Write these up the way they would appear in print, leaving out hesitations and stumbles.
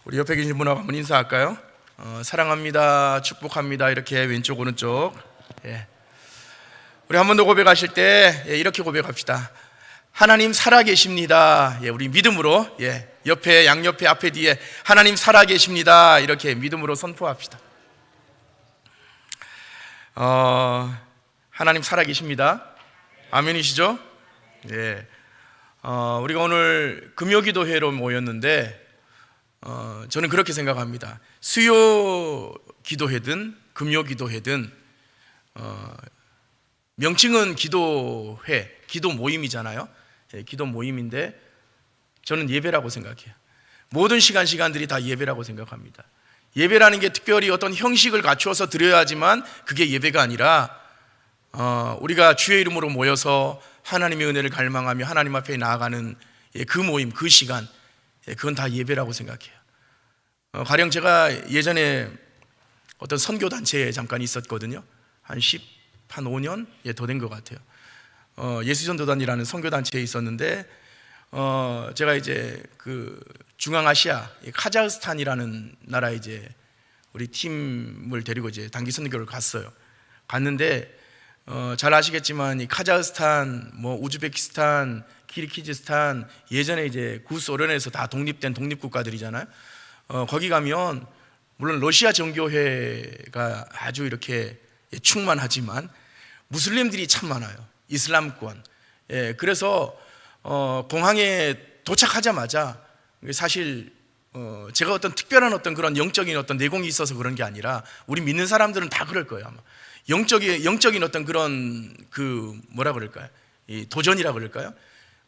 우리 옆에 계신 분하고 한번 인사할까요? 사랑합니다, 축복합니다, 이렇게 왼쪽 오른쪽. 우리 한 번 더 고백하실 때 이렇게 고백합시다. 하나님 살아계십니다. 우리 믿음으로 옆에, 양옆에, 앞에, 뒤에 하나님 살아계십니다, 이렇게 믿음으로 선포합시다. 하나님 살아계십니다. 아멘이시죠? 우리가 오늘 금요기도회로 모였는데 저는 그렇게 생각합니다. 수요 기도회든 금요 기도회든 명칭은 기도회, 기도 모임이잖아요. 기도 모임인데 저는 예배라고 생각해요. 모든 시간들이 다 예배라고 생각합니다. 예배라는 게 특별히 어떤 형식을 갖추어서 드려야지만 그게 예배가 아니라 우리가 주의 이름으로 모여서 하나님의 은혜를 갈망하며 하나님 앞에 나아가는 그 모임, 그 시간, 그건 다 예배라고 생각해요. 가령 제가 예전에 어떤 선교단체에 잠깐 있었거든요. 한 5년? 더 된 것 같아요. 예수전도단이라는 선교단체에 있었는데 제가 이제 그 중앙아시아 카자흐스탄이라는 나라에 이제 우리 팀을 데리고 이제 단기 선교를 갔는데 잘 아시겠지만 이 카자흐스탄, 우즈베키스탄, 키르기즈스탄, 예전에 이제 구소련에서 다 독립된 독립국가들이잖아요. 거기 가면 물론 러시아 정교회가 아주 이렇게 충만하지만 무슬림들이 참 많아요. 이슬람권. 그래서 공항에 도착하자마자 사실 제가 어떤 특별한 어떤 그런 영적인 어떤 내공이 있어서 그런 게 아니라 우리 믿는 사람들은 다 그럴 거예요. 아마 영적인 어떤 그런 그 뭐라 그럴까요? 이 도전이라 그럴까요?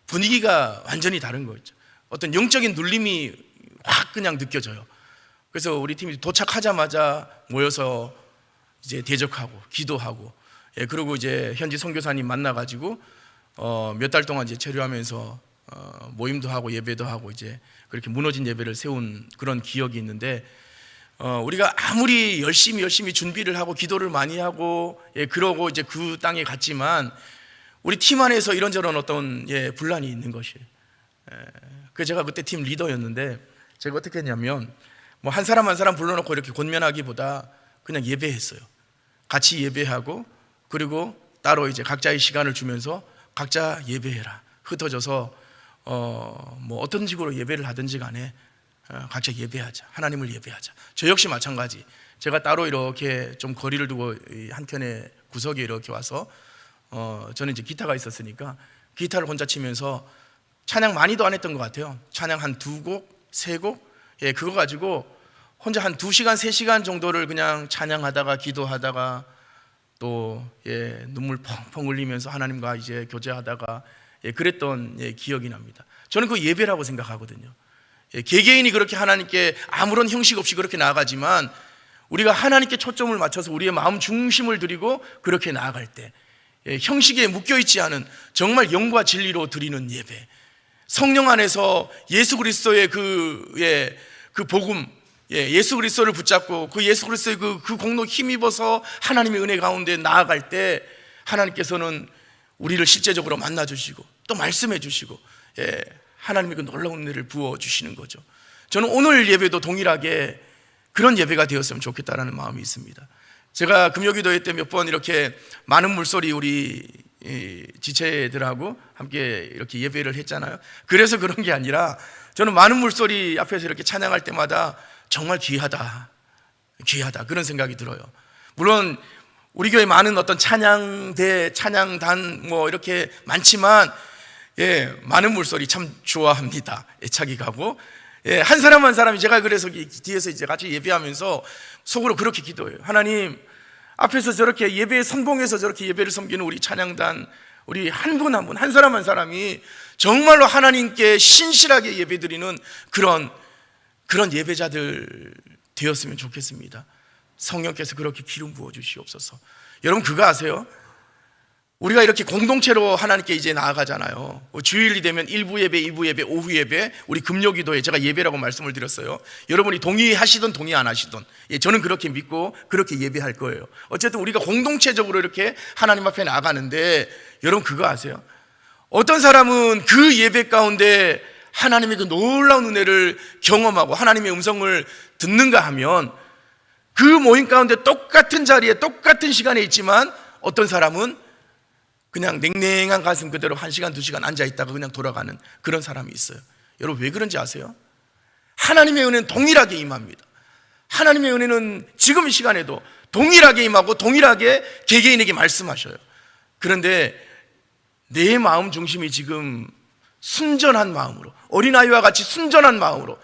분위기가 완전히 다른 거죠. 어떤 영적인 눌림이 확 그냥 느껴져요. 그래서 우리 팀이 도착하자마자 모여서 이제 대적하고 기도하고, 그리고 이제 현지 선교사님 만나가지고 몇 달 동안 이제 체류하면서 모임도 하고 예배도 하고 이제 그렇게 무너진 예배를 세운 그런 기억이 있는데, 우리가 아무리 열심히 준비를 하고 기도를 많이 하고 그러고 이제 그 땅에 갔지만 우리 팀 안에서 이런저런 어떤 분란이 있는 것이에요. 그래서 제가 그때 팀 리더였는데 제가 어떻게 했냐면 한 사람 한 사람 불러놓고 이렇게 권면하기보다 그냥 예배했어요. 같이 예배하고, 그리고 따로 이제 각자의 시간을 주면서 각자 예배해라. 흩어져서 어떤 식으로 예배를 하든지 간에 각자 예배하자. 하나님을 예배하자. 저 역시 마찬가지. 제가 따로 이렇게 좀 거리를 두고 한켠에 구석에 이렇게 와서 저는 이제 기타가 있었으니까 기타를 혼자 치면서 찬양 많이도 안 했던 것 같아요. 찬양 한 2곡, 3곡, 그거 가지고 혼자 한 2시간, 3시간 정도를 그냥 찬양하다가 기도하다가 또 눈물 펑펑 흘리면서 하나님과 이제 교제하다가 그랬던 기억이 납니다. 저는 그 예배라고 생각하거든요. 개개인이 그렇게 하나님께 아무런 형식 없이 그렇게 나아가지만 우리가 하나님께 초점을 맞춰서 우리의 마음 중심을 드리고 그렇게 나아갈 때 형식에 묶여있지 않은 정말 영과 진리로 드리는 예배, 성령 안에서 예수 그리스도의 그 복음, 예수 그리스도를 붙잡고 그 예수 그리스도의 그 공로 힘입어서 하나님의 은혜 가운데 나아갈 때 하나님께서는 우리를 실제적으로 만나주시고 또 말씀해 주시고 하나님의 그 놀라운 은혜를 부어주시는 거죠. 저는 오늘 예배도 동일하게 그런 예배가 되었으면 좋겠다라는 마음이 있습니다. 제가 금요기도회 때 몇 번 이렇게 많은 물소리 우리 지체들하고 함께 이렇게 예배를 했잖아요. 그래서 그런 게 아니라 저는 많은 물소리 앞에서 이렇게 찬양할 때마다 정말 귀하다 그런 생각이 들어요. 물론 우리 교회 많은 어떤 찬양대, 찬양단 이렇게 많지만 많은 물소리 참 좋아합니다. 애착이 가고 한 사람 한 사람이, 제가 그래서 뒤에서 이제 같이 예배하면서 속으로 그렇게 기도해요. 하나님, 앞에서 저렇게 예배에 성공해서 저렇게 예배를 섬기는 우리 찬양단, 우리 한 분 한 분, 한 사람 한 사람이 정말로 하나님께 신실하게 예배드리는 그런 예배자들 되었으면 좋겠습니다. 성령께서 그렇게 기름 부어 주시옵소서. 여러분 그거 아세요? 우리가 이렇게 공동체로 하나님께 이제 나아가잖아요. 주일이 되면 1부 예배, 2부 예배, 오후 예배, 우리 금요기도에 제가 예배라고 말씀을 드렸어요. 여러분이 동의하시든 동의 안 하시든 저는 그렇게 믿고 그렇게 예배할 거예요. 어쨌든 우리가 공동체적으로 이렇게 하나님 앞에 나아가는데 여러분 그거 아세요? 어떤 사람은 그 예배 가운데 하나님의 그 놀라운 은혜를 경험하고 하나님의 음성을 듣는가 하면 그 모임 가운데 똑같은 자리에 똑같은 시간에 있지만 어떤 사람은 그냥 냉랭한 가슴 그대로 1시간, 2시간 앉아있다가 그냥 돌아가는 그런 사람이 있어요. 여러분 왜 그런지 아세요? 하나님의 은혜는 동일하게 임합니다. 하나님의 은혜는 지금 이 시간에도 동일하게 임하고 동일하게 개개인에게 말씀하셔요. 그런데 내 마음 중심이 지금 순전한 마음으로, 어린아이와 같이 순전한 마음으로,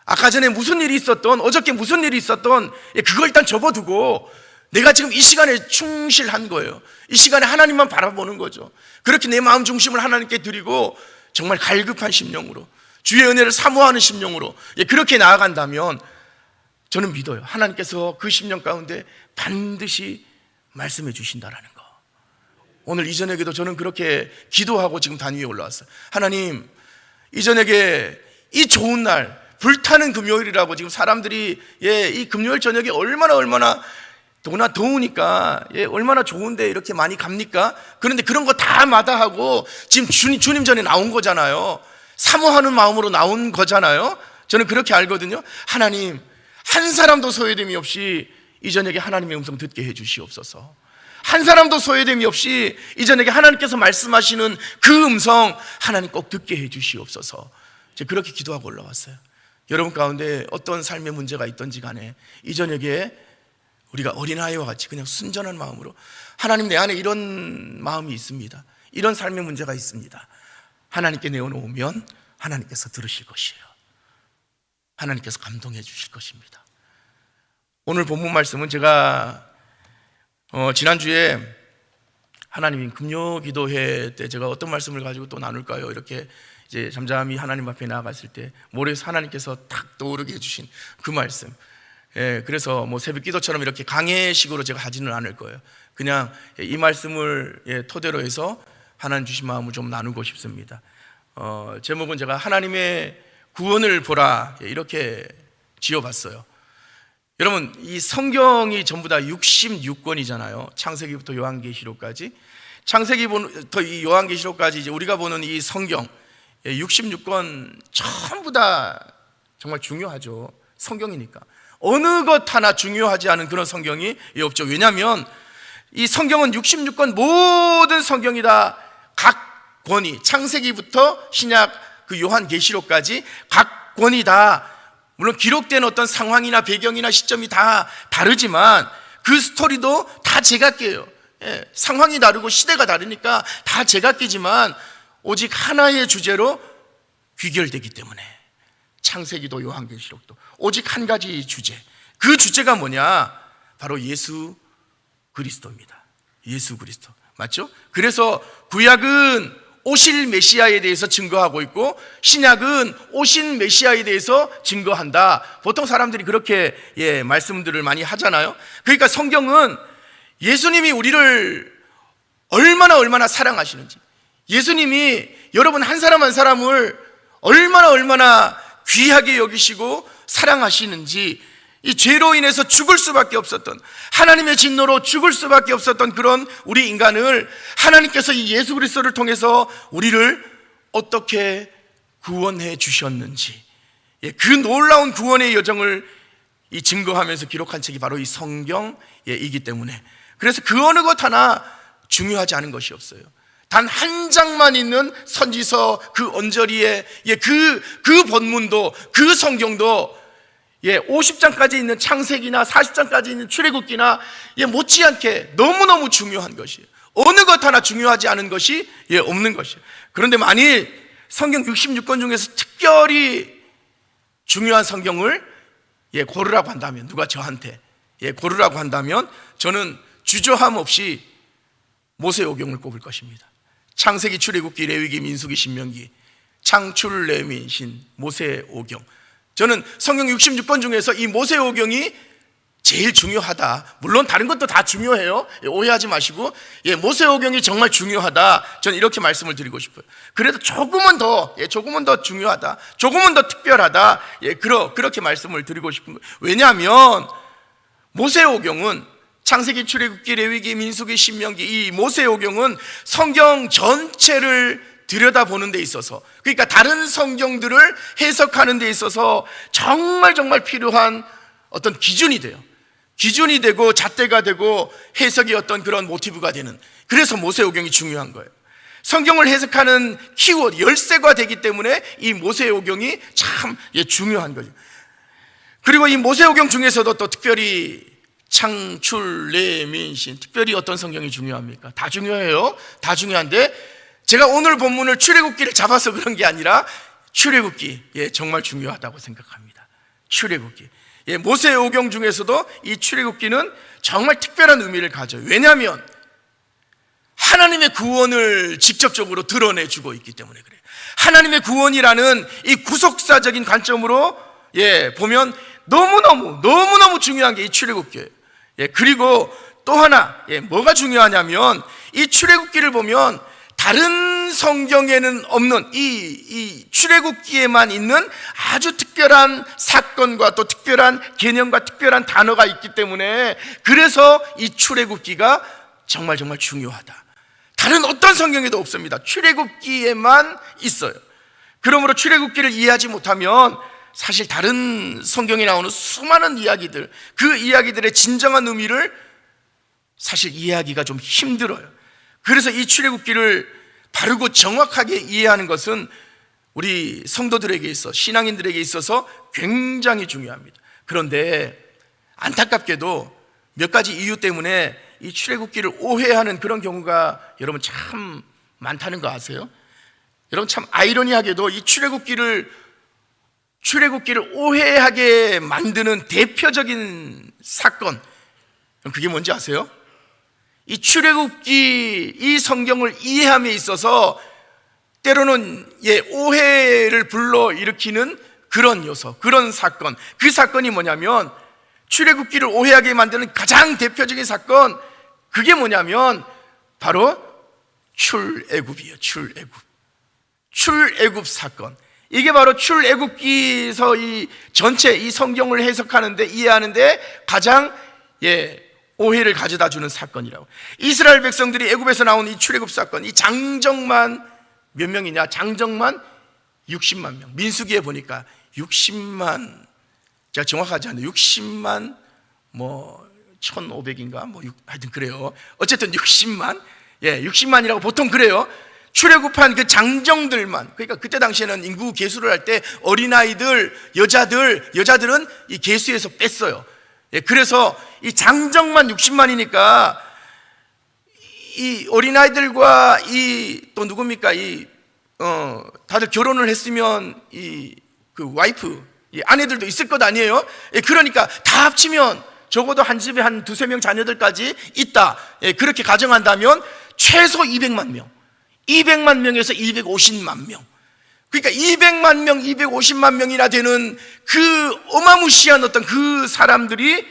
아까 전에 무슨 일이 있었던, 어저께 무슨 일이 있었던 그거 일단 접어두고 내가 지금 이 시간에 충실한 거예요. 이 시간에 하나님만 바라보는 거죠. 그렇게 내 마음 중심을 하나님께 드리고 정말 갈급한 심령으로, 주의 은혜를 사모하는 심령으로 그렇게 나아간다면 저는 믿어요. 하나님께서 그 심령 가운데 반드시 말씀해 주신다라는 거. 오늘 이 저녁에도 저는 그렇게 기도하고 지금 단 위에 올라왔어요. 하나님, 이 저녁에 이 좋은 날, 불타는 금요일이라고 지금 사람들이 이 금요일 저녁에 얼마나 더우니까 얼마나 좋은데 이렇게 많이 갑니까? 그런데 그런 거 다 마다하고 지금 주님 전에 나온 거잖아요. 사모하는 마음으로 나온 거잖아요. 저는 그렇게 알거든요. 하나님, 한 사람도 소외됨이 없이 이 저녁에 하나님의 음성 듣게 해 주시옵소서. 한 사람도 소외됨이 없이 이 저녁에 하나님께서 말씀하시는 그 음성 하나님 꼭 듣게 해 주시옵소서. 제가 그렇게 기도하고 올라왔어요. 여러분 가운데 어떤 삶의 문제가 있든지 간에 이 저녁에 우리가 어린아이와 같이 그냥 순전한 마음으로, 하나님, 내 안에 이런 마음이 있습니다, 이런 삶의 문제가 있습니다, 하나님께 내어놓으면 하나님께서 들으실 것이에요. 하나님께서 감동해 주실 것입니다. 오늘 본문 말씀은 제가 지난주에 하나님 금요 기도회 때 제가 어떤 말씀을 가지고 또 나눌까요? 이렇게 이제 잠잠히 하나님 앞에 나아갔을 때 모래에서 하나님께서 탁 떠오르게 해주신 그 말씀. 그래서 뭐 새벽 기도처럼 이렇게 강해식으로 제가 하지는 않을 거예요. 그냥 이 말씀을 토대로 해서 하나님 주신 마음을 좀 나누고 싶습니다. 제목은 제가 하나님의 구원을 보라 이렇게 지어봤어요. 여러분, 이 성경이 전부 다 66권이잖아요. 창세기부터 요한계시록까지. 창세기부터 이 요한계시록까지 이제 우리가 보는 이 성경 66권 전부 다 정말 중요하죠. 성경이니까. 어느 것 하나 중요하지 않은 그런 성경이 없죠. 왜냐하면 이 성경은 66권 모든 성경이 다 각 권이, 창세기부터 신약 그 요한계시록까지 각 권이 다 물론 기록된 어떤 상황이나 배경이나 시점이 다 다르지만 그 스토리도 다 제각기예요. 상황이 다르고 시대가 다르니까 다 제각기지만 오직 하나의 주제로 귀결되기 때문에 창세기도 요한계시록도 오직 한 가지 주제, 그 주제가 뭐냐? 바로 예수 그리스도입니다. 예수 그리스도, 맞죠? 그래서 구약은 오실 메시아에 대해서 증거하고 있고 신약은 오신 메시아에 대해서 증거한다. 보통 사람들이 그렇게 말씀들을 많이 하잖아요. 그러니까 성경은 예수님이 우리를 얼마나 사랑하시는지, 예수님이 여러분 한 사람 한 사람을 얼마나 귀하게 여기시고 사랑하시는지, 이 죄로 인해서 죽을 수밖에 없었던, 하나님의 진노로 죽을 수밖에 없었던 그런 우리 인간을 하나님께서 이 예수 그리스도를 통해서 우리를 어떻게 구원해 주셨는지, 그 놀라운 구원의 여정을 이 증거하면서 기록한 책이 바로 이 성경이기 때문에, 그래서 그 어느 것 하나 중요하지 않은 것이 없어요. 단 한 장만 있는 선지서 그 언저리에 그 본문도, 그 성경도 50장까지 있는 창세기나 40장까지 있는 출애굽기나 못지않게 너무너무 중요한 것이에요. 어느 것 하나 중요하지 않은 것이 없는 것이에요. 그런데 만일 성경 66권 중에서 특별히 중요한 성경을 고르라고 한다면, 누가 저한테 고르라고 한다면 저는 주저함 없이 모세오경을 꼽을 것입니다. 창세기, 출애굽기, 레위기, 민수기, 신명기, 창출, 레위, 신, 모세오경. 저는 성경 66권 중에서 이 모세오경이 제일 중요하다. 물론 다른 것도 다 중요해요. 오해하지 마시고 모세오경이 정말 중요하다. 저는 이렇게 말씀을 드리고 싶어요. 그래도 조금은 더 중요하다, 조금은 더 특별하다, 그렇게 말씀을 드리고 싶은 거예요. 왜냐하면 모세오경은 창세기, 출애굽기, 레위기, 민수기, 신명기, 이 모세오경은 성경 전체를 들여다보는 데 있어서, 그러니까 다른 성경들을 해석하는 데 있어서 정말 필요한 어떤 기준이 돼요. 기준이 되고 잣대가 되고 해석의 어떤 그런 모티브가 되는, 그래서 모세오경이 중요한 거예요. 성경을 해석하는 키워드, 열쇠가 되기 때문에 이 모세오경이 참 중요한 거죠. 그리고 이 모세오경 중에서도 또 특별히 창출, 레민신, 특별히 어떤 성경이 중요합니까? 다 중요해요. 다 중요한데 제가 오늘 본문을 출애굽기를 잡아서 그런 게 아니라 출애굽기, 정말 중요하다고 생각합니다. 출애굽기. 모세오경 중에서도 이 출애굽기는 정말 특별한 의미를 가져요. 왜냐하면 하나님의 구원을 직접적으로 드러내주고 있기 때문에 그래요. 하나님의 구원이라는 이 구속사적인 관점으로 보면 너무너무 중요한 게 이 출애굽기예요. 그리고 또 하나 뭐가 중요하냐면 이 출애굽기를 보면 다른 성경에는 없는 이 출애굽기에만 있는 아주 특별한 사건과 또 특별한 개념과 특별한 단어가 있기 때문에 그래서 이 출애굽기가 정말 중요하다. 다른 어떤 성경에도 없습니다. 출애굽기에만 있어요. 그러므로 출애굽기를 이해하지 못하면 사실 다른 성경에 나오는 수많은 이야기들, 그 이야기들의 진정한 의미를 사실 이해하기가 좀 힘들어요. 그래서 이 출애굽기를 바르고 정확하게 이해하는 것은 우리 성도들에게 있어, 신앙인들에게 있어서 굉장히 중요합니다. 그런데 안타깝게도 몇 가지 이유 때문에 이 출애굽기를 오해하는 그런 경우가 여러분 참 많다는 거 아세요? 여러분 참 아이러니하게도 이 출애굽기를 오해하게 만드는 대표적인 사건, 그게 뭔지 아세요? 이 출애굽기, 이 성경을 이해함에 있어서 때로는 오해를 불러일으키는 그런 요소, 그런 사건, 그 사건이 뭐냐면 출애굽기를 오해하게 만드는 가장 대표적인 사건, 그게 뭐냐면 바로 출애굽이에요. 출애굽 사건. 이게 바로 출애굽기서 이 전체 이 성경을 해석하는데, 이해하는데 가장 오해를 가져다주는 사건이라고. 이스라엘 백성들이 애굽에서 나온 이 출애굽 사건, 이 장정만 몇 명이냐? 장정만 60만 명. 민수기에 보니까 60만, 제가 정확하지 않아요. 60만 1500인가 하여튼 그래요. 어쨌든 60만, 60만이라고 보통 그래요. 출애굽한 그 장정들만, 그러니까 그때 당시에는 인구 계수를 할 때 어린아이들, 여자들은 이 계수에서 뺐어요. 그래서 이 장정만 60만이니까 이 어린아이들과 또 누굽니까? 다들 결혼을 했으면 그 와이프, 아내들도 있을 것 아니에요? 그러니까 다 합치면 적어도 한 집에 한 두세 명 자녀들까지 있다. 그렇게 가정한다면 최소 200만 명. 200만 명에서 250만 명. 그러니까 200만 명, 250만 명이나 되는 그 어마무시한 어떤 그 사람들이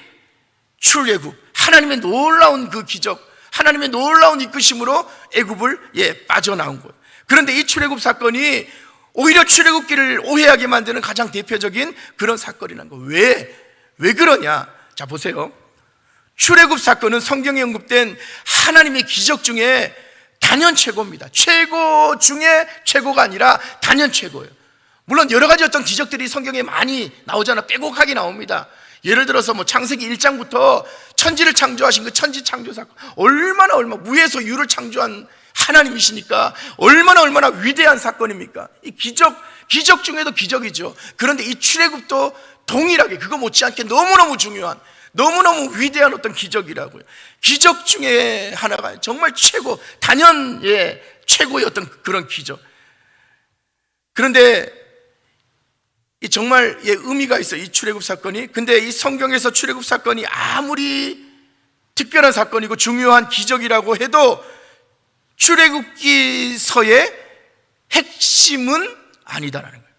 출애굽, 하나님의 놀라운 그 기적, 하나님의 놀라운 이끄심으로 애굽을 빠져나온 거예요. 그런데 이 출애굽 사건이 오히려 출애굽기를 오해하게 만드는 가장 대표적인 그런 사건이라는 거예요. 왜 그러냐? 자, 보세요. 출애굽 사건은 성경에 언급된 하나님의 기적 중에 단연 최고입니다. 최고 중에 최고가 아니라 단연 최고예요. 물론 여러 가지 어떤 기적들이 성경에 많이 나오잖아. 빼곡하게 나옵니다. 예를 들어서 창세기 1장부터 천지를 창조하신 그 천지 창조 사건, 얼마나 무에서 유를 창조한 하나님이시니까 얼마나 위대한 사건입니까? 이 기적 중에도 기적이죠. 그런데 이 출애굽도 동일하게 그거 못지않게 너무너무 중요한, 너무너무 위대한 어떤 기적이라고요. 기적 중에 하나가 정말 최고, 단연 최고의 어떤 그런 기적. 그런데 이 정말 의미가 있어요, 이 출애굽 사건이. 근데 이 성경에서 출애굽 사건이 아무리 특별한 사건이고 중요한 기적이라고 해도 출애굽기서의 핵심은 아니다라는 거예요.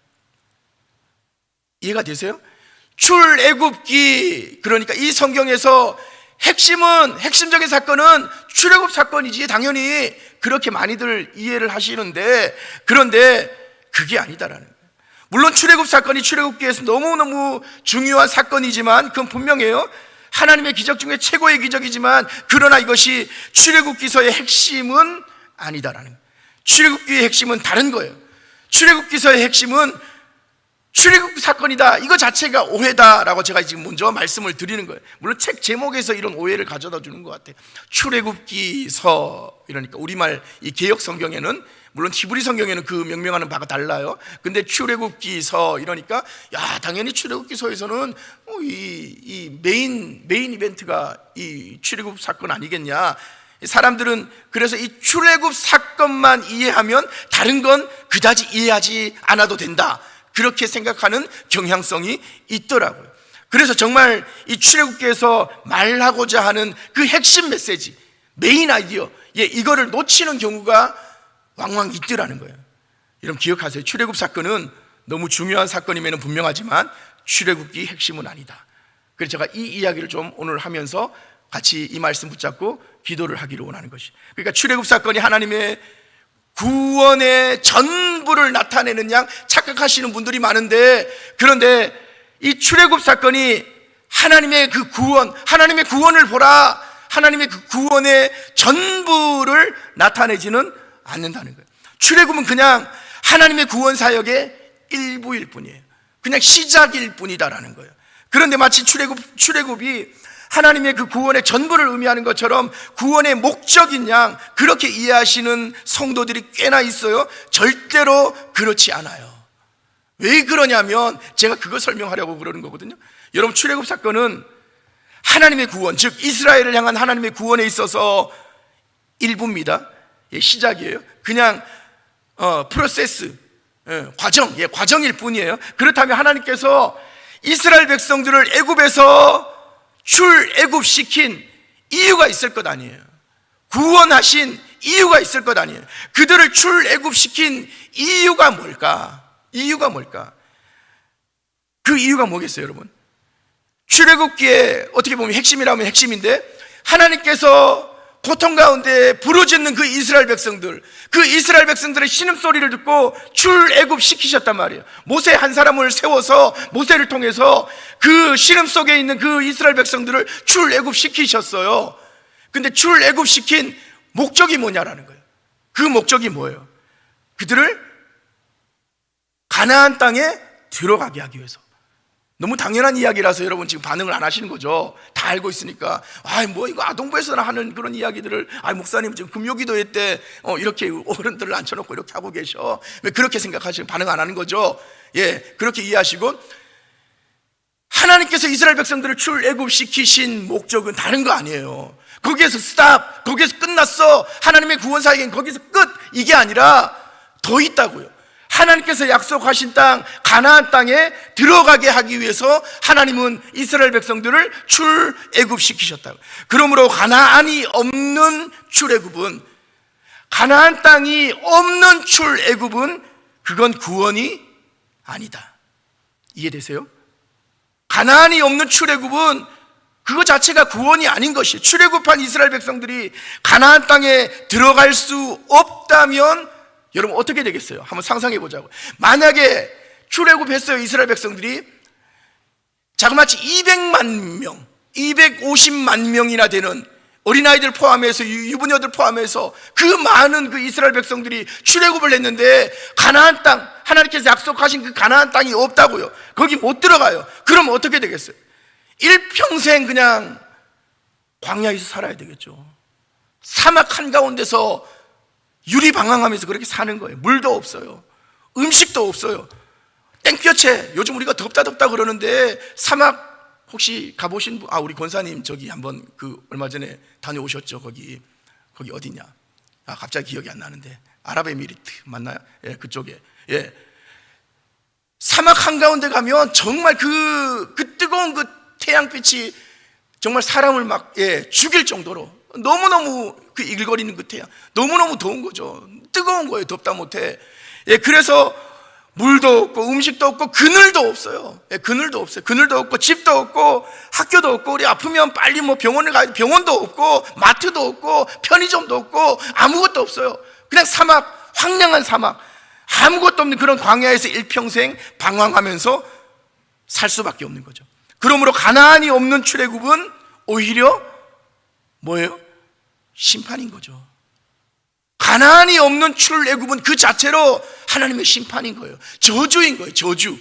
이해가 되세요? 출애굽기, 그러니까 이 성경에서 핵심적인 사건은 출애굽 사건이지, 당연히 그렇게 많이들 이해를 하시는데, 그런데 그게 아니다라는 거예요. 물론 출애굽 사건이 출애굽기에서 너무너무 중요한 사건이지만 그건 분명해요. 하나님의 기적 중에 최고의 기적이지만, 그러나 이것이 출애굽기서의 핵심은 아니다라는 거예요. 출애굽기의 핵심은 다른 거예요. 출애굽기서의 핵심은 출애굽 사건이다, 이거 자체가 오해다라고 제가 지금 먼저 말씀을 드리는 거예요. 물론 책 제목에서 이런 오해를 가져다 주는 것 같아요. 출애굽기서 이러니까 우리말 이 개역 성경에는, 물론 히브리 성경에는 그 명명하는 바가 달라요. 근데 출애굽기서 이러니까 야, 당연히 출애굽기서에서는 이 메인 이벤트가 이 출애굽 사건 아니겠냐. 사람들은 그래서 이 출애굽 사건만 이해하면 다른 건 그다지 이해하지 않아도 된다, 그렇게 생각하는 경향성이 있더라고요. 그래서 정말 이 출애굽기에서 말하고자 하는 그 핵심 메시지, 메인 아이디어, 이거를 놓치는 경우가 왕왕 있더라는 거예요. 여러분 기억하세요. 출애굽 사건은 너무 중요한 사건임에는 분명하지만 출애굽기 핵심은 아니다. 그래서 제가 이 이야기를 좀 오늘 하면서 같이 이 말씀 붙잡고 기도를 하기를 원하는 것이, 그러니까 출애굽 사건이 하나님의 구원의 전부를 나타내는 양 착각하시는 분들이 많은데, 그런데 이 출애굽 사건이 하나님의 그 구원, 하나님의 구원을 보라, 하나님의 그 구원의 전부를 나타내지는 않는다는 거예요. 출애굽은 그냥 하나님의 구원 사역의 일부일 뿐이에요. 그냥 시작일 뿐이다라는 거예요. 그런데 마치 출애굽이 하나님의 그 구원의 전부를 의미하는 것처럼 구원의 목적인 양 그렇게 이해하시는 성도들이 꽤나 있어요. 절대로 그렇지 않아요. 왜 그러냐면 제가 그거 설명하려고 그러는 거거든요. 여러분 출애굽 사건은 하나님의 구원, 즉 이스라엘을 향한 하나님의 구원에 있어서 일부입니다. 시작이에요. 그냥 프로세스, 과정일 뿐이에요. 그렇다면 하나님께서 이스라엘 백성들을 애굽에서 출애굽시킨 이유가 있을 것 아니에요. 구원하신 이유가 있을 것 아니에요. 그들을 출애굽시킨 이유가 뭘까? 그 이유가 뭐겠어요, 여러분? 출애굽기에 어떻게 보면 핵심이라면 핵심인데, 하나님께서 고통 가운데 부르짖는 그 이스라엘 백성들의 신음소리를 듣고 출애굽시키셨단 말이에요. 모세 한 사람을 세워서 모세를 통해서 그 신음 속에 있는 그 이스라엘 백성들을 출애굽시키셨어요. 근데 출애굽시킨 목적이 뭐냐라는 거예요. 그 목적이 뭐예요? 그들을 가나안 땅에 들어가게 하기 위해서. 너무 당연한 이야기라서 여러분 지금 반응을 안 하시는 거죠. 다 알고 있으니까. 뭐 이거 아동부에서나 하는 그런 이야기들을, 목사님 지금 금요기도회 때 이렇게 어른들을 앉혀놓고 이렇게 하고 계셔, 왜 그렇게 생각하시고 반응 안 하는 거죠? 그렇게 이해하시고, 하나님께서 이스라엘 백성들을 출애굽시키신 목적은 다른 거 아니에요. 거기에서 스탑, 거기에서 끝났어, 하나님의 구원 사역은 거기서 끝, 이게 아니라 더 있다고요. 하나님께서 약속하신 땅 가나안 땅에 들어가게 하기 위해서 하나님은 이스라엘 백성들을 출애굽시키셨다고. 그러므로 가나안이 없는 출애굽은, 가나안 땅이 없는 출애굽은 그건 구원이 아니다. 이해되세요? 가나안이 없는 출애굽은 그거 자체가 구원이 아닌 것이에요. 출애굽한 이스라엘 백성들이 가나안 땅에 들어갈 수 없다면 여러분 어떻게 되겠어요? 한번 상상해 보자고. 만약에 출애굽했어요, 이스라엘 백성들이. 자그마치 200만 명, 250만 명이나 되는 어린아이들 포함해서, 유부녀들 포함해서 그 많은 그 이스라엘 백성들이 출애굽을 했는데 가나안 땅, 하나님께서 약속하신 그 가나안 땅이 없다고요. 거기 못 들어가요. 그럼 어떻게 되겠어요? 일평생 그냥 광야에서 살아야 되겠죠. 사막 한가운데서 유리방황하면서 그렇게 사는 거예요. 물도 없어요, 음식도 없어요, 땡볕에. 요즘 우리가 덥다 그러는데 사막 혹시 가보신 분? 우리 권사님 저기 한번 얼마 전에 다녀오셨죠? 거기 어디냐? 갑자기 기억이 안 나는데 아랍에미리트 맞나요? 그쪽에. 사막 한가운데 가면 정말 그 뜨거운 그 태양빛이 정말 사람을 막 죽일 정도로 너무너무 그 이글거리는 그 태양, 너무너무 더운 거죠. 뜨거운 거예요, 덥다 못해. 그래서 물도 없고 음식도 없고 그늘도 없어요. 그늘도 없고 집도 없고 학교도 없고, 우리 아프면 빨리 병원을 가야 돼. 병원도 없고 마트도 없고 편의점도 없고 아무것도 없어요. 그냥 사막, 황량한 사막, 아무것도 없는 그런 광야에서 일평생 방황하면서 살 수밖에 없는 거죠. 그러므로 가나안이 없는 출애굽은 오히려 뭐예요? 심판인 거죠. 가나안이 없는 출애굽은 그 자체로 하나님의 심판인 거예요. 저주인 거예요. 저주.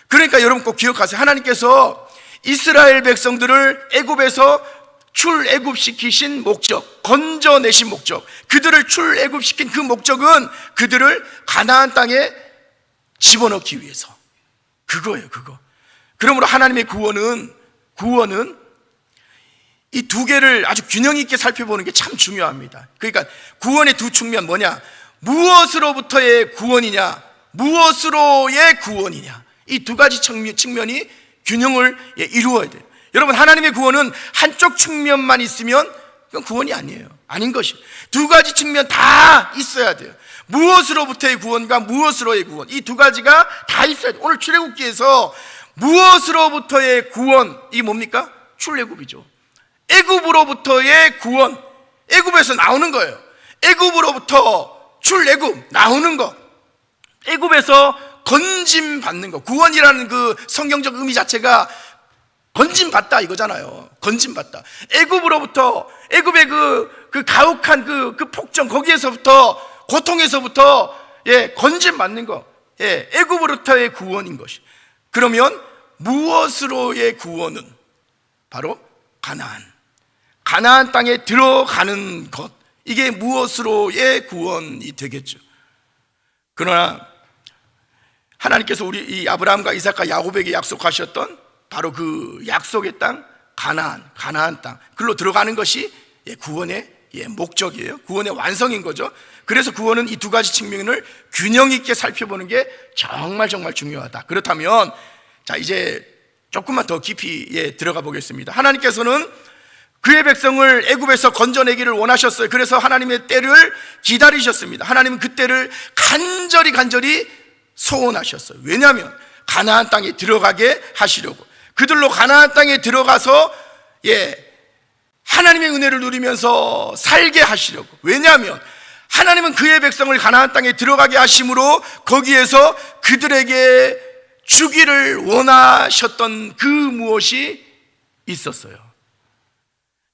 그러니까 여러분 꼭 기억하세요. 하나님께서 이스라엘 백성들을 애굽에서 출애굽시키신 목적, 건져내신 목적, 그들을 출애굽시킨 그 목적은 그들을 가나안 땅에 집어넣기 위해서. 그거예요. 그거. 그러므로 하나님의 구원은 이 두 개를 아주 균형 있게 살펴보는 게 참 중요합니다. 그러니까 구원의 두 측면 뭐냐? 무엇으로부터의 구원이냐, 무엇으로의 구원이냐, 이 두 가지 측면이 균형을 이루어야 돼요. 여러분, 하나님의 구원은 한쪽 측면만 있으면 그건 구원이 아니에요. 아닌 것이. 두 가지 측면 다 있어야 돼요. 무엇으로부터의 구원과 무엇으로의 구원, 이 두 가지가 다 있어야 돼요. 오늘 출애굽기에서 무엇으로부터의 구원, 이게 뭡니까? 출애굽이죠. 애굽으로부터의 구원, 애굽에서 나오는 거예요. 애굽으로부터 출애굽 나오는 거, 애굽에서 건짐 받는 거. 구원이라는 그 성경적 의미 자체가 건짐 받다 이거잖아요. 건짐 받다. 애굽으로부터, 애굽의 그 가혹한 그 폭정, 거기에서부터, 고통에서부터 건짐 받는 거. 애굽으로부터의 구원인 것이. 그러면 무엇으로의 구원은 바로 가나안 땅에 들어가는 것, 이게 무엇으로의 구원이 되겠죠. 그러나 하나님께서 우리 이 아브라함과 이삭과 야곱에게 약속하셨던 바로 그 약속의 땅, 가나안 땅, 그걸로 들어가는 것이 구원의 목적이에요. 구원의 완성인 거죠. 그래서 구원은 이 두 가지 측면을 균형 있게 살펴보는 게 정말 중요하다. 그렇다면 자, 이제 조금만 더 깊이 들어가 보겠습니다. 하나님께서는 그의 백성을 애굽에서 건져내기를 원하셨어요. 그래서 하나님의 때를 기다리셨습니다. 하나님은 그 때를 간절히 소원하셨어요. 왜냐하면 가나안 땅에 들어가게 하시려고, 그들로 가나안 땅에 들어가서 하나님의 은혜를 누리면서 살게 하시려고. 왜냐하면 하나님은 그의 백성을 가나안 땅에 들어가게 하심으로 거기에서 그들에게 주기를 원하셨던 그 무엇이 있었어요.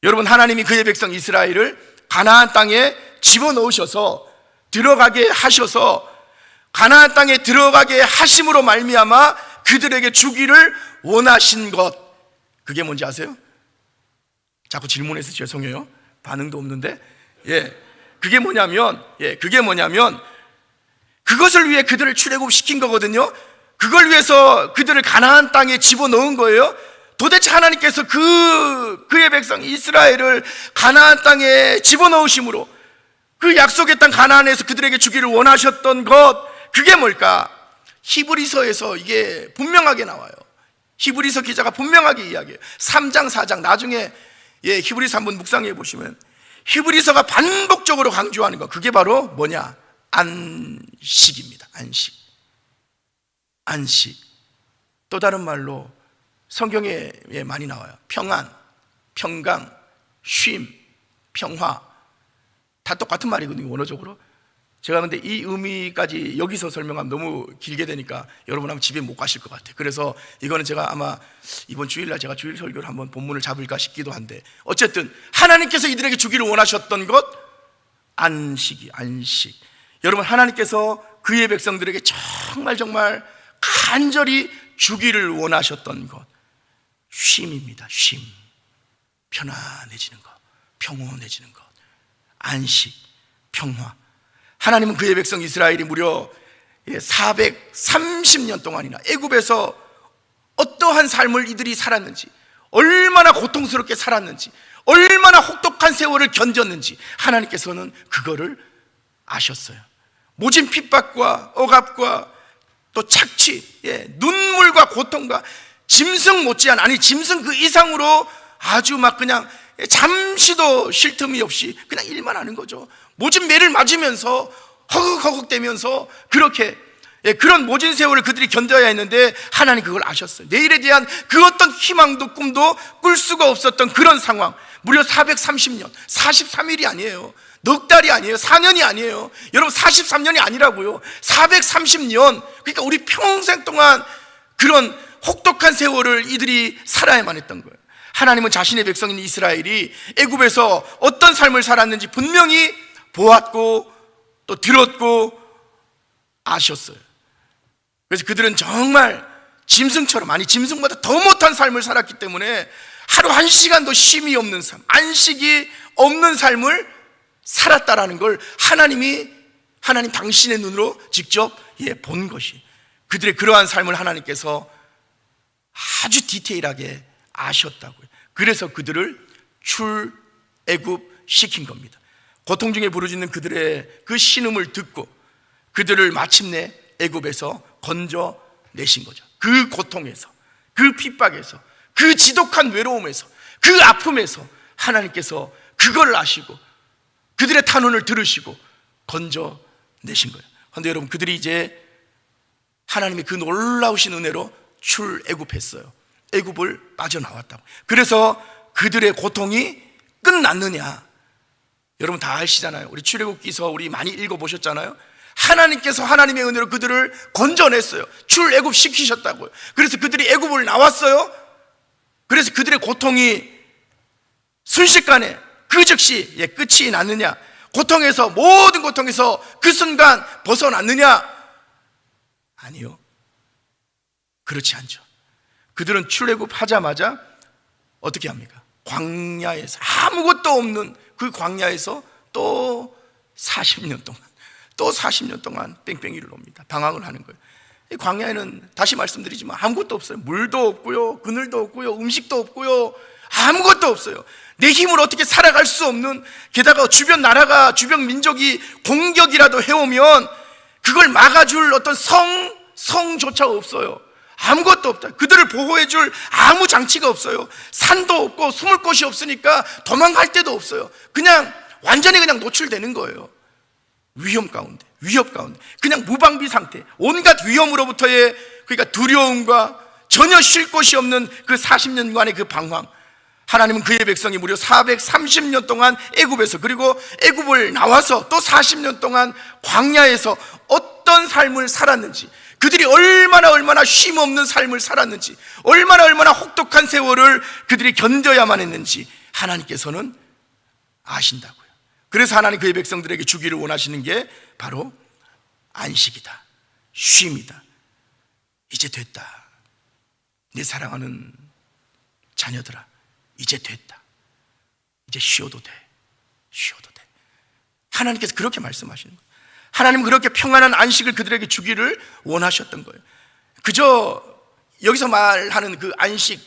여러분, 하나님이 그의 백성 이스라엘을 가나안 땅에 집어넣으셔서 들어가게 하셔서 가나안 땅에 들어가게 하심으로 말미암아 그들에게 주기를 원하신 것, 그게 뭔지 아세요? 자꾸 질문해서 죄송해요. 반응도 없는데. 그게 뭐냐면 그것을 위해 그들을 출애굽시킨 거거든요. 그걸 위해서 그들을 가나안 땅에 집어넣은 거예요. 도대체 하나님께서 그의 백성 이스라엘을 가나안 땅에 집어넣으심으로 그 약속의 땅 가나안에서 그들에게 주기를 원하셨던 것, 그게 뭘까? 히브리서에서 이게 분명하게 나와요. 히브리서 기자가 분명하게 이야기해요. 3장 4장 나중에 히브리서 한번 묵상해 보시면 히브리서가 반복적으로 강조하는 거, 그게 바로 뭐냐? 안식입니다. 안식. 또 다른 말로 성경에 많이 나와요. 평안, 평강, 쉼, 평화, 다 똑같은 말이거든요, 원어적으로. 제가 근데 이 의미까지 여기서 설명하면 너무 길게 되니까 여러분 아마 집에 못 가실 것 같아요. 그래서 이거는 제가 아마 이번 주일날 제가 주일 설교를 한번 본문을 잡을까 싶기도 한데, 어쨌든 하나님께서 이들에게 주기를 원하셨던 것, 안식. 여러분, 하나님께서 그의 백성들에게 정말 간절히 주기를 원하셨던 것, 쉼입니다. 쉼. 편안해지는 것, 평온해지는 것, 안식, 평화. 하나님은 그의 백성 이스라엘이 무려 430년 동안이나 애굽에서 어떠한 삶을 이들이 살았는지, 얼마나 고통스럽게 살았는지, 얼마나 혹독한 세월을 견뎠는지 하나님께서는 그거를 아셨어요. 모진 핍박과 억압과 또 착취, 눈물과 고통과 짐승 못지않은, 아니 짐승 그 이상으로 아주 막 그냥 잠시도 쉴 틈이 없이 그냥 일만 하는 거죠. 모진 매를 맞으면서 허걱허걱대면서 그렇게 그런 모진 세월을 그들이 견뎌야 했는데 하나님 그걸 아셨어요. 내일에 대한 그 어떤 희망도 꿈도 꿀 수가 없었던 그런 상황, 무려 430년, 43일이 아니에요, 넉 달이 아니에요, 4년이 아니에요. 여러분, 43년이 아니라고요. 430년, 그러니까 우리 평생 동안 그런 혹독한 세월을 이들이 살아야만 했던 거예요. 하나님은 자신의 백성인 이스라엘이 애굽에서 어떤 삶을 살았는지 분명히 보았고 또 들었고 아셨어요. 그래서 그들은 정말 짐승처럼, 아니 짐승보다 더 못한 삶을 살았기 때문에 하루 한 시간도 쉼이 없는 삶, 안식이 없는 삶을 살았다라는 걸 하나님 당신의 눈으로 직접 본 것이, 그들의 그러한 삶을 하나님께서 아주 디테일하게 아셨다고요. 그래서 그들을 출애굽시킨 겁니다. 고통 중에 부르짖는 그들의 그 신음을 듣고 그들을 마침내 애굽에서 건져내신 거죠. 그 고통에서, 그 핍박에서, 그 지독한 외로움에서, 그 아픔에서 하나님께서 그걸 아시고 그들의 탄원을 들으시고 건져내신 거예요. 그런데 여러분, 그들이 이제 하나님의 그 놀라우신 은혜로 출애굽했어요. 애굽을 빠져나왔다고. 그래서 그들의 고통이 끝났느냐? 여러분 다 아시잖아요. 우리 출애굽기서 우리 많이 읽어보셨잖아요. 하나님께서 하나님의 은혜로 그들을 건져냈어요. 출애굽 시키셨다고요. 그래서 그들이 애굽을 나왔어요. 그래서 그들의 고통이 순식간에 그 즉시 끝이 났느냐? 고통에서, 모든 고통에서 그 순간 벗어났느냐? 아니요, 그렇지 않죠. 그들은 출애굽하자마자 어떻게 합니까? 광야에서, 아무것도 없는 그 광야에서 또 40년 동안 뺑뺑이를 놉니다. 방황을 하는 거예요. 이 광야에는 다시 말씀드리지만 아무것도 없어요. 물도 없고요, 그늘도 없고요, 음식도 없고요, 아무것도 없어요. 내 힘으로 어떻게 살아갈 수 없는, 게다가 주변 나라가, 주변 민족이 공격이라도 해오면 그걸 막아줄 어떤 성조차 없어요. 아무것도 없다. 그들을 보호해줄 아무 장치가 없어요. 산도 없고 숨을 곳이 없으니까 도망갈 데도 없어요. 그냥 완전히 그냥 노출되는 거예요. 위협 가운데 그냥 무방비 상태, 온갖 위험으로부터의, 그러니까 두려움과 전혀 쉴 곳이 없는 그 40년간의 그 방황. 하나님은 그의 백성이 무려 430년 동안 애굽에서, 그리고 애굽을 나와서 또 40년 동안 광야에서 어떤 삶을 살았는지, 그들이 얼마나 쉼 없는 삶을 살았는지, 얼마나 혹독한 세월을 그들이 견뎌야만 했는지 하나님께서는 아신다고요. 그래서 하나님 그의 백성들에게 주기를 원하시는 게 바로 안식이다, 쉼이다. 이제 됐다. 내 사랑하는 자녀들아, 이제 됐다. 이제 쉬어도 돼. 하나님께서 그렇게 말씀하시는 거예요. 하나님은 그렇게 평안한 안식을 그들에게 주기를 원하셨던 거예요. 그저 여기서 말하는 그 안식,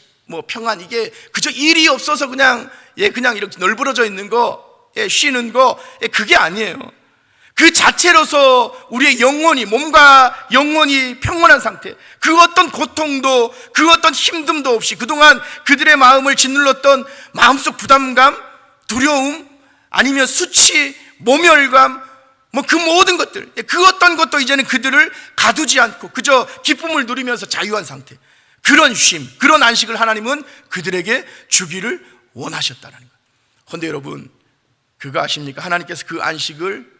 평안, 이게 그저 일이 없어서 그냥 이렇게 널브러져 있는 거, 쉬는 거, 그게 아니에요. 그 자체로서 우리의 영혼이, 몸과 영혼이 평온한 상태, 그 어떤 고통도, 그 어떤 힘듦도 없이 그동안 그들의 마음을 짓눌렀던 마음속 부담감, 두려움, 아니면 수치, 모멸감, 그 모든 것들, 그 어떤 것도 이제는 그들을 가두지 않고 그저 기쁨을 누리면서 자유한 상태, 그런 쉼, 그런 안식을 하나님은 그들에게 주기를 원하셨다는 거예요. 그런데 여러분, 그거 아십니까? 하나님께서 그 안식을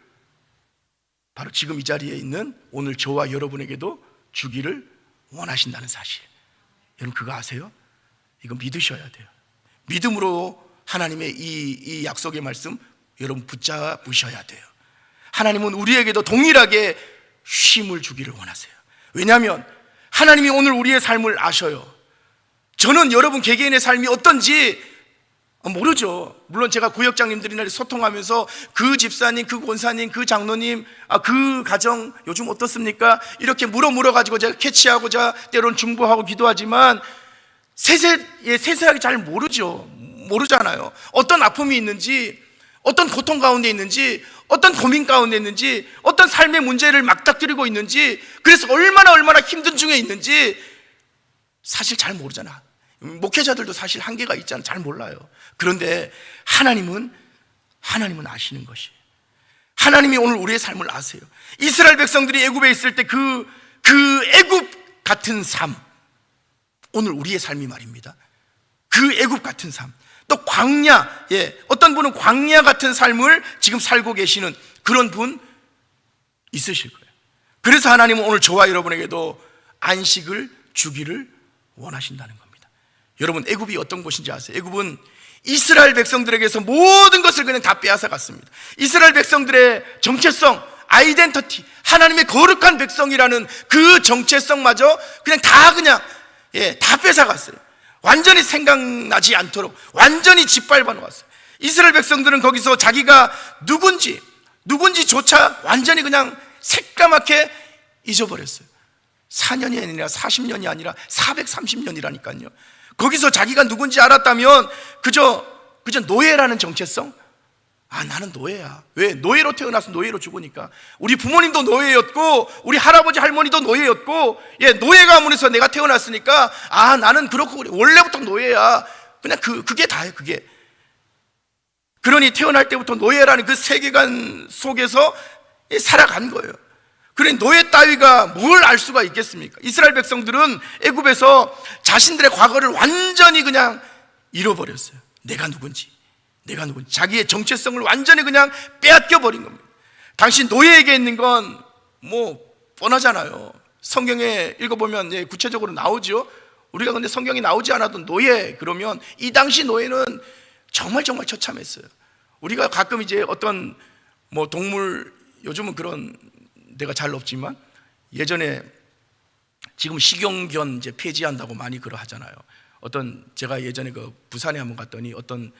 바로 지금 이 자리에 있는 오늘 저와 여러분에게도 주기를 원하신다는 사실, 여러분 그거 아세요? 이거 믿으셔야 돼요. 믿음으로 하나님의 이 약속의 말씀 여러분 붙잡으셔야 돼요. 하나님은 우리에게도 동일하게 쉼을 주기를 원하세요. 왜냐하면 하나님이 오늘 우리의 삶을 아셔요. 저는 여러분 개개인의 삶이 어떤지 모르죠. 물론 제가 구역장님들이나 소통하면서 그 집사님, 그 권사님, 그 장로님, 그 가정 요즘 어떻습니까? 이렇게 물어가지고 제가 캐치하고자 때로는 중보하고 기도하지만 세세하게 잘 모르잖아요. 어떤 아픔이 있는지, 어떤 고통 가운데 있는지, 어떤 고민 가운데 있는지, 어떤 삶의 문제를 막닥뜨리고 있는지, 그래서 얼마나 힘든 중에 있는지 사실 잘 모르잖아. 목회자들도 사실 한계가 있잖아. 잘 몰라요. 그런데 하나님은 아시는 것이에요. 하나님이 오늘 우리의 삶을 아세요. 이스라엘 백성들이 애굽에 있을 때 그 애굽 같은 삶, 오늘 우리의 삶이 말입니다. 그 애굽 같은 삶, 또 광야, 어떤 분은 광야 같은 삶을 지금 살고 계시는 그런 분 있으실 거예요. 그래서 하나님은 오늘 저와 여러분에게도 안식을 주기를 원하신다는 겁니다. 여러분, 애굽이 어떤 곳인지 아세요? 애굽은 이스라엘 백성들에게서 모든 것을 그냥 다 빼앗아 갔습니다. 이스라엘 백성들의 정체성, 아이덴티티, 하나님의 거룩한 백성이라는 그 정체성마저 다 뺏어 갔어요. 완전히 생각나지 않도록 완전히 짓밟아 놓았어요. 이스라엘 백성들은 거기서 자기가 누군지조차 완전히 그냥 새까맣게 잊어버렸어요. 4년이 아니라 40년이 아니라 430년이라니까요. 거기서 자기가 누군지 알았다면 그저 노예라는 정체성? 나는 노예야. 왜? 노예로 태어나서 노예로 죽으니까. 우리 부모님도 노예였고 우리 할아버지 할머니도 노예였고, 노예 가문에서 내가 태어났으니까 나는 그렇고 원래부터 노예야. 그냥 그게 다예요. 그게. 그러니 태어날 때부터 노예라는 그 세계관 속에서 살아간 거예요. 그러니 노예 따위가 뭘 알 수가 있겠습니까? 이스라엘 백성들은 애굽에서 자신들의 과거를 완전히 그냥 잃어버렸어요. 내가 누군지 자기의 정체성을 완전히 그냥 빼앗겨 버린 겁니다. 당신 노예에게 있는 건 뻔하잖아요. 성경에 읽어보면 구체적으로 나오죠. 우리가 근데 성경이 나오지 않아도 노예 그러면 이 당시 노예는 정말 처참했어요. 우리가 가끔 이제 어떤 동물, 요즘은 그런 데가 잘 없지만 예전에 지금 식용견 이제 폐지한다고 많이 하잖아요. 제가 예전에 부산에 한번 갔더니 어떤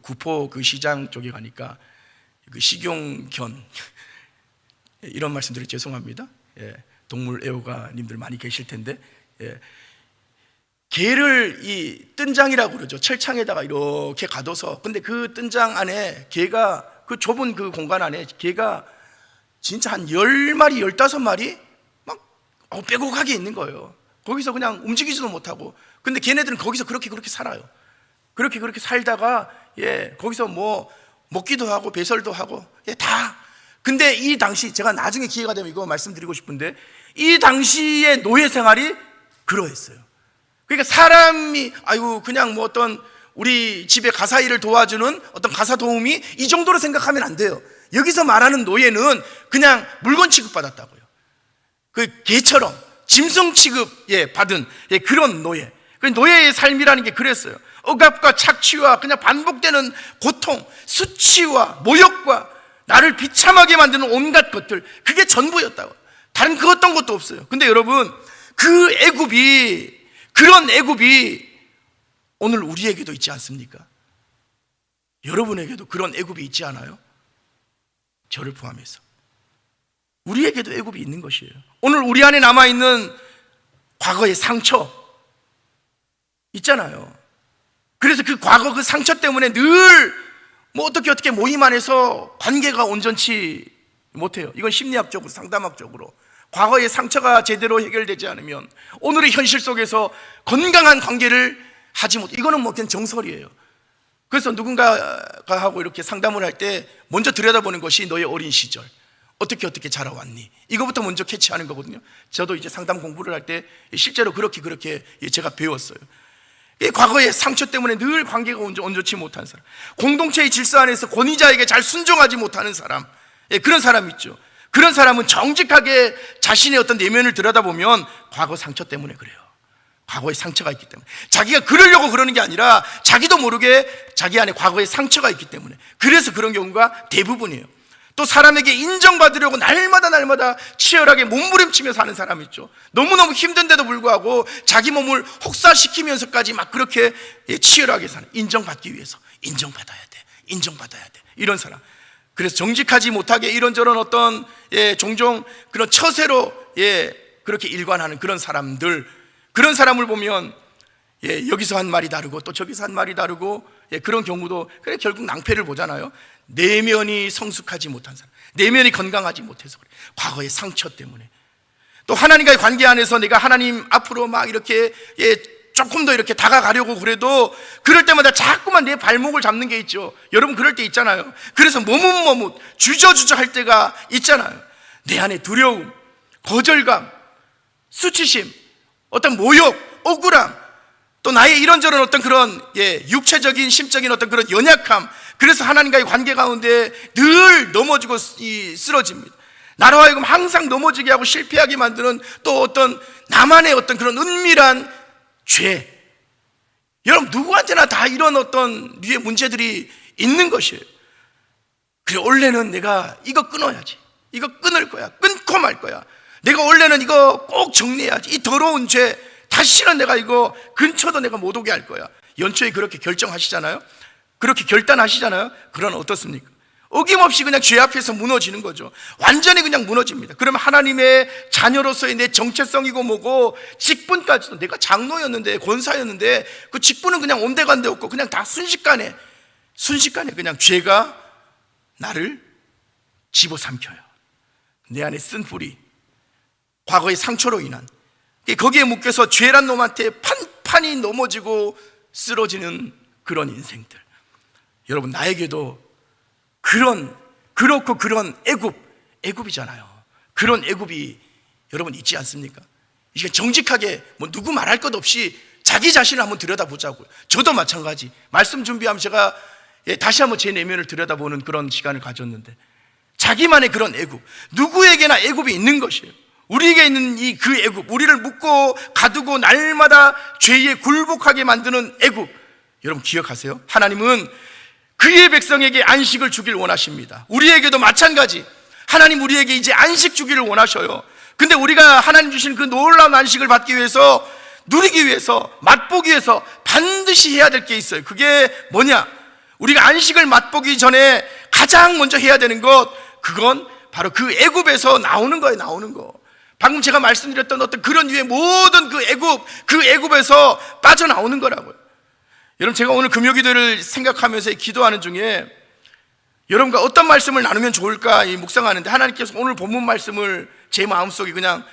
구포 시장 쪽에 가니까 식용견 이런 말씀드려 죄송합니다. 동물 애호가님들 많이 계실 텐데, 개를 이 뜬장이라고 그러죠. 철창에다가 이렇게 가둬서, 근데 그 뜬장 안에 개가, 그 좁은 그 공간 안에 개가 진짜 한 10마리 15마리 막 빼곡하게 있는 거예요. 거기서 그냥 움직이지도 못하고. 근데 걔네들은 거기서 그렇게 살아요. 그렇게 살다가 거기서 먹기도 하고 배설도 하고 다. 근데 이 당시, 제가 나중에 기회가 되면 이거 말씀드리고 싶은데, 이 당시의 노예 생활이 그러했어요. 그러니까 사람이 그냥 어떤 우리 집에 가사 일을 도와주는 어떤 가사 도우미 이 정도로 생각하면 안 돼요. 여기서 말하는 노예는 그냥 물건 취급받았다고요. 그 개처럼 짐승 취급 받은 그런 노예. 그 노예의 삶이라는 게 그랬어요. 억압과 착취와 그냥 반복되는 고통, 수치와 모욕과 나를 비참하게 만드는 온갖 것들, 그게 전부였다고. 다른 그 어떤 것도 없어요. 근데 여러분, 그런 애굽이 오늘 우리에게도 있지 않습니까? 여러분에게도 그런 애굽이 있지 않아요? 저를 포함해서 우리에게도 애굽이 있는 것이에요. 오늘 우리 안에 남아있는 과거의 상처 있잖아요. 그래서 그 과거 그 상처 때문에 늘 어떻게 모임 안에서 관계가 온전치 못해요. 이건 심리학적으로, 상담학적으로 과거의 상처가 제대로 해결되지 않으면 오늘의 현실 속에서 건강한 관계를 하지 못. 이거는 그냥 정설이에요. 그래서 누군가가 하고 이렇게 상담을 할 때 먼저 들여다보는 것이 너의 어린 시절 어떻게 자라왔니? 이거부터 먼저 캐치하는 거거든요. 저도 이제 상담 공부를 할 때 실제로 그렇게 제가 배웠어요. 과거의 상처 때문에 늘 관계가 온전치 못한 사람, 공동체의 질서 안에서 권위자에게 잘 순종하지 못하는 사람, 그런 사람 있죠. 그런 사람은 정직하게 자신의 어떤 내면을 들여다보면 과거 상처 때문에 그래요. 과거의 상처가 있기 때문에. 자기가 그러려고 그러는 게 아니라 자기도 모르게 자기 안에 과거의 상처가 있기 때문에. 그래서 그런 경우가 대부분이에요. 또 사람에게 인정받으려고 날마다 치열하게 몸부림치며 사는 사람 있죠. 너무너무 힘든데도 불구하고 자기 몸을 혹사시키면서까지 막 그렇게 치열하게 사는, 인정받기 위해서 인정받아야 돼 이런 사람. 그래서 정직하지 못하게 이런저런 어떤 종종 그런 처세로 그렇게 일관하는 그런 사람들, 그런 사람을 보면 여기서 한 말이 다르고 또 저기서 한 말이 다르고 그런 경우도 그래 결국 낭패를 보잖아요. 내면이 성숙하지 못한 사람, 내면이 건강하지 못해서 그래. 과거의 상처 때문에. 또 하나님과의 관계 안에서 내가 하나님 앞으로 막 이렇게 조금 더 이렇게 다가가려고 그래도 그럴 때마다 자꾸만 내 발목을 잡는 게 있죠. 여러분 그럴 때 있잖아요. 그래서 머뭇 주저주저 할 때가 있잖아요. 내 안에 두려움, 거절감, 수치심, 어떤 모욕, 억울함, 또 나의 이런저런 어떤 그런 육체적인 심적인 어떤 그런 연약함, 그래서 하나님과의 관계 가운데 늘 넘어지고 쓰러집니다. 나로 하여금 항상 넘어지게 하고 실패하게 만드는 또 어떤 나만의 어떤 그런 은밀한 죄, 여러분, 누구한테나 다 이런 어떤 류의 문제들이 있는 것이에요. 그래, 원래는 내가 이거 끊어야지, 이거 끊을 거야, 끊고 말 거야, 내가 원래는 이거 꼭 정리해야지, 이 더러운 죄 다시는 내가 이거 근처도 내가 못 오게 할 거야. 연초에 그렇게 결정하시잖아요. 그렇게 결단하시잖아요. 그러나 어떻습니까? 어김없이 그냥 죄 앞에서 무너지는 거죠. 완전히 그냥 무너집니다. 그러면 하나님의 자녀로서의 내 정체성이고 뭐고, 직분까지도, 내가 장로였는데, 권사였는데 그 직분은 그냥 온데간데 없고 그냥 다 순식간에 그냥 죄가 나를 집어삼켜요. 내 안에 쓴 뿌리, 과거의 상처로 인한, 거기에 묶여서 죄란 놈한테 판판이 넘어지고 쓰러지는 그런 인생들. 여러분, 나에게도 그렇고 그런 애굽이잖아요. 그런 애굽이 여러분 있지 않습니까? 이게 정직하게 뭐 누구 말할 것 없이 자기 자신을 한번 들여다보자고요. 저도 마찬가지. 말씀 준비하면 제가 다시 한번 제 내면을 들여다보는 그런 시간을 가졌는데, 자기만의 그런 애굽, 누구에게나 애굽이 있는 것이에요. 우리에게 있는 그 애굽, 우리를 묶고 가두고 날마다 죄에 굴복하게 만드는 애굽, 여러분 기억하세요? 하나님은 그의 백성에게 안식을 주길 원하십니다. 우리에게도 마찬가지. 하나님 우리에게 이제 안식 주기를 원하셔요. 근데 우리가 하나님 주신 그 놀라운 안식을 받기 위해서, 누리기 위해서, 맛보기 위해서 반드시 해야 될 게 있어요. 그게 뭐냐? 우리가 안식을 맛보기 전에 가장 먼저 해야 되는 것, 그건 바로 그 애굽에서 나오는 거예요. 나오는 거. 방금 제가 말씀드렸던 어떤 그런 류의 모든 그 애굽에서 빠져나오는 거라고요. 여러분, 제가 오늘 금요기도를 생각하면서 기도하는 중에 여러분과 어떤 말씀을 나누면 좋을까 묵상하는데, 하나님께서 오늘 본문 말씀을 제 마음속에 그냥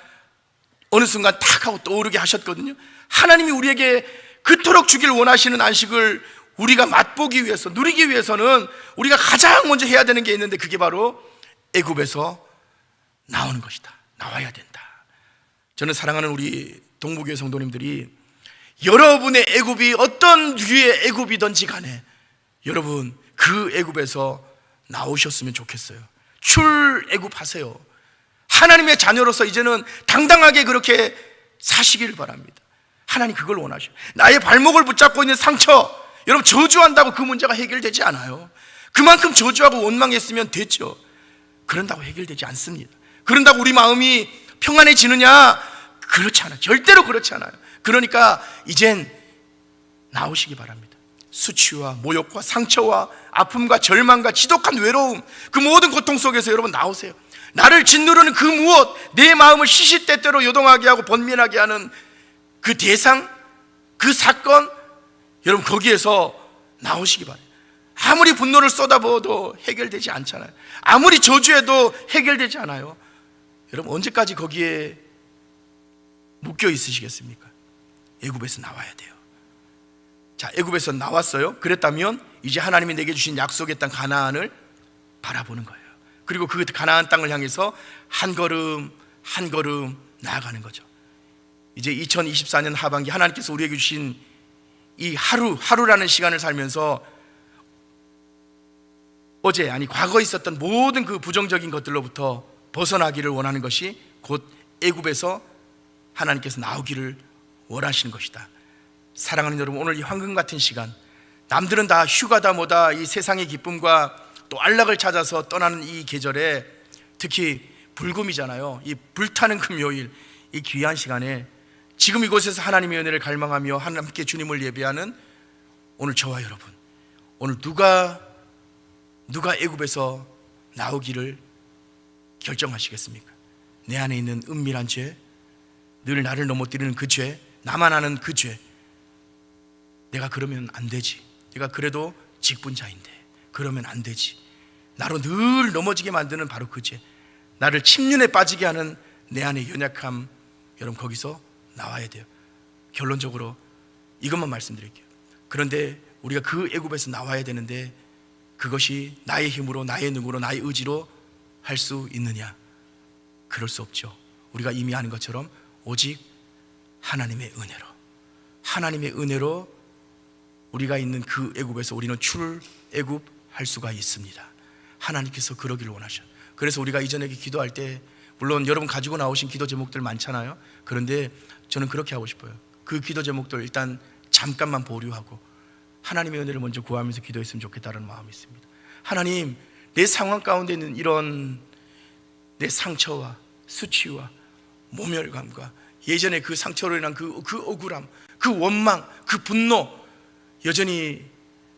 어느 순간 탁 하고 떠오르게 하셨거든요. 하나님이 우리에게 그토록 주길 원하시는 안식을 우리가 맛보기 위해서, 누리기 위해서는 우리가 가장 먼저 해야 되는 게 있는데, 그게 바로 애굽에서 나오는 것이다. 나와야 된다. 저는 사랑하는 우리 동부교회 성도님들이, 여러분의 애굽이 어떤 류의 애굽이든지 간에 여러분 그 애굽에서 나오셨으면 좋겠어요. 출애굽하세요. 하나님의 자녀로서 이제는 당당하게 그렇게 사시길 바랍니다. 하나님 그걸 원하셔요. 나의 발목을 붙잡고 있는 상처, 여러분 저주한다고 그 문제가 해결되지 않아요. 그만큼 저주하고 원망했으면 됐죠. 그런다고 해결되지 않습니다. 그런다고 우리 마음이 평안해지느냐? 그렇지 않아요. 절대로 그렇지 않아요. 그러니까 이젠 나오시기 바랍니다. 수치와 모욕과 상처와 아픔과 절망과 지독한 외로움, 그 모든 고통 속에서 여러분 나오세요. 나를 짓누르는 그 무엇, 내 마음을 시시때때로 요동하게 하고 번민하게 하는 그 대상, 그 사건, 여러분 거기에서 나오시기 바랍니다. 아무리 분노를 쏟아부어도 해결되지 않잖아요. 아무리 저주해도 해결되지 않아요. 여러분 언제까지 거기에 묶여 있으시겠습니까? 애굽에서 나와야 돼요. 자, 애굽에서 나왔어요. 그랬다면 이제 하나님이 내게 주신 약속의 땅 가나안을 바라보는 거예요. 그리고 그 가나안 땅을 향해서 한 걸음 한 걸음 나아가는 거죠. 이제 2024년 하반기 하나님께서 우리에게 주신 이 하루라는 시간을 살면서 과거에 있었던 모든 그 부정적인 것들로부터 벗어나기를 원하는 것이 곧 애굽에서 하나님께서 나오기를 원하시는 것이다. 사랑하는 여러분, 오늘 이 황금 같은 시간, 남들은 다 휴가다 뭐다 이 세상의 기쁨과 또 안락을 찾아서 떠나는 이 계절에, 특히 불금이잖아요. 이 불타는 금요일, 이 귀한 시간에 지금 이곳에서 하나님의 은혜를 갈망하며 함께 주님을 예배하는 오늘 저와 여러분, 오늘 누가 애굽에서 나오기를 결정하시겠습니까? 내 안에 있는 은밀한 죄, 늘 나를 넘어뜨리는 그 죄, 나만 아는 그 죄, 내가 그러면 안 되지, 내가 그래도 직분자인데 그러면 안 되지, 나로 늘 넘어지게 만드는 바로 그 죄, 나를 침륜에 빠지게 하는 내 안의 연약함, 여러분 거기서 나와야 돼요. 결론적으로 이것만 말씀드릴게요. 그런데 우리가 그 애굽에서 나와야 되는데 그것이 나의 힘으로, 나의 능으로, 나의 의지로 할 수 있느냐? 그럴 수 없죠. 우리가 이미 아는 것처럼 오직 하나님의 은혜로 우리가 있는 그 애굽에서 우리는 출애굽할 수가 있습니다. 하나님께서 그러기를 원하셔요. 그래서 우리가 이전에 기도할 때, 물론 여러분 가지고 나오신 기도 제목들 많잖아요. 그런데 저는 그렇게 하고 싶어요. 그 기도 제목들 일단 잠깐만 보류하고 하나님의 은혜를 먼저 구하면서 기도했으면 좋겠다는 마음이 있습니다. 하나님, 내 상황 가운데 있는 이런 내 상처와 수치와 모멸감과 예전에 그 상처로 인한 그 억울함, 그 원망, 그 분노, 여전히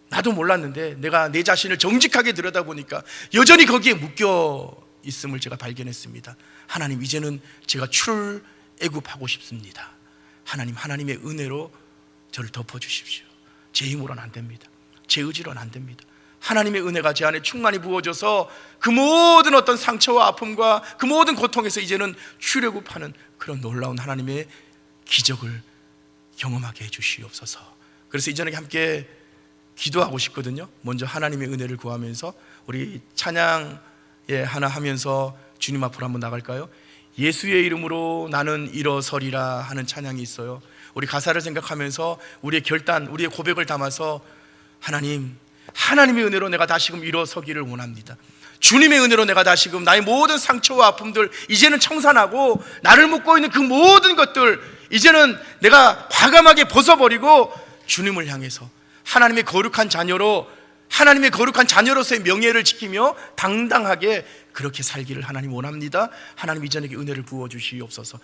나도 몰랐는데 내가 내 자신을 정직하게 들여다보니까 여전히 거기에 묶여 있음을 제가 발견했습니다. 하나님, 이제는 제가 출애굽하고 싶습니다. 하나님, 하나님의 은혜로 저를 덮어주십시오. 제 힘으로는 안 됩니다. 제 의지로는 안 됩니다. 하나님의 은혜가 제 안에 충만히 부어져서 그 모든 어떤 상처와 아픔과 그 모든 고통에서 이제는 출애굽하는 그런 놀라운 하나님의 기적을 경험하게 해주시옵소서. 그래서 이 저녁에 함께 기도하고 싶거든요. 먼저 하나님의 은혜를 구하면서 우리 찬양에 하나 하면서 주님 앞으로 한번 나갈까요? 예수의 이름으로 나는 일어서리라 하는 찬양이 있어요. 우리 가사를 생각하면서 우리의 결단, 우리의 고백을 담아서 하나님, 하나님의 은혜로 내가 다시금 일어서기를 원합니다. 주님의 은혜로 내가 다시금 나의 모든 상처와 아픔들 이제는 청산하고 나를 묶고 있는 그 모든 것들 이제는 내가 과감하게 벗어버리고 주님을 향해서 하나님의 거룩한 자녀로, 하나님의 거룩한 자녀로서의 명예를 지키며 당당하게 그렇게 살기를 하나님 원합니다. 하나님, 이 저녁에 은혜를 부어주시옵소서.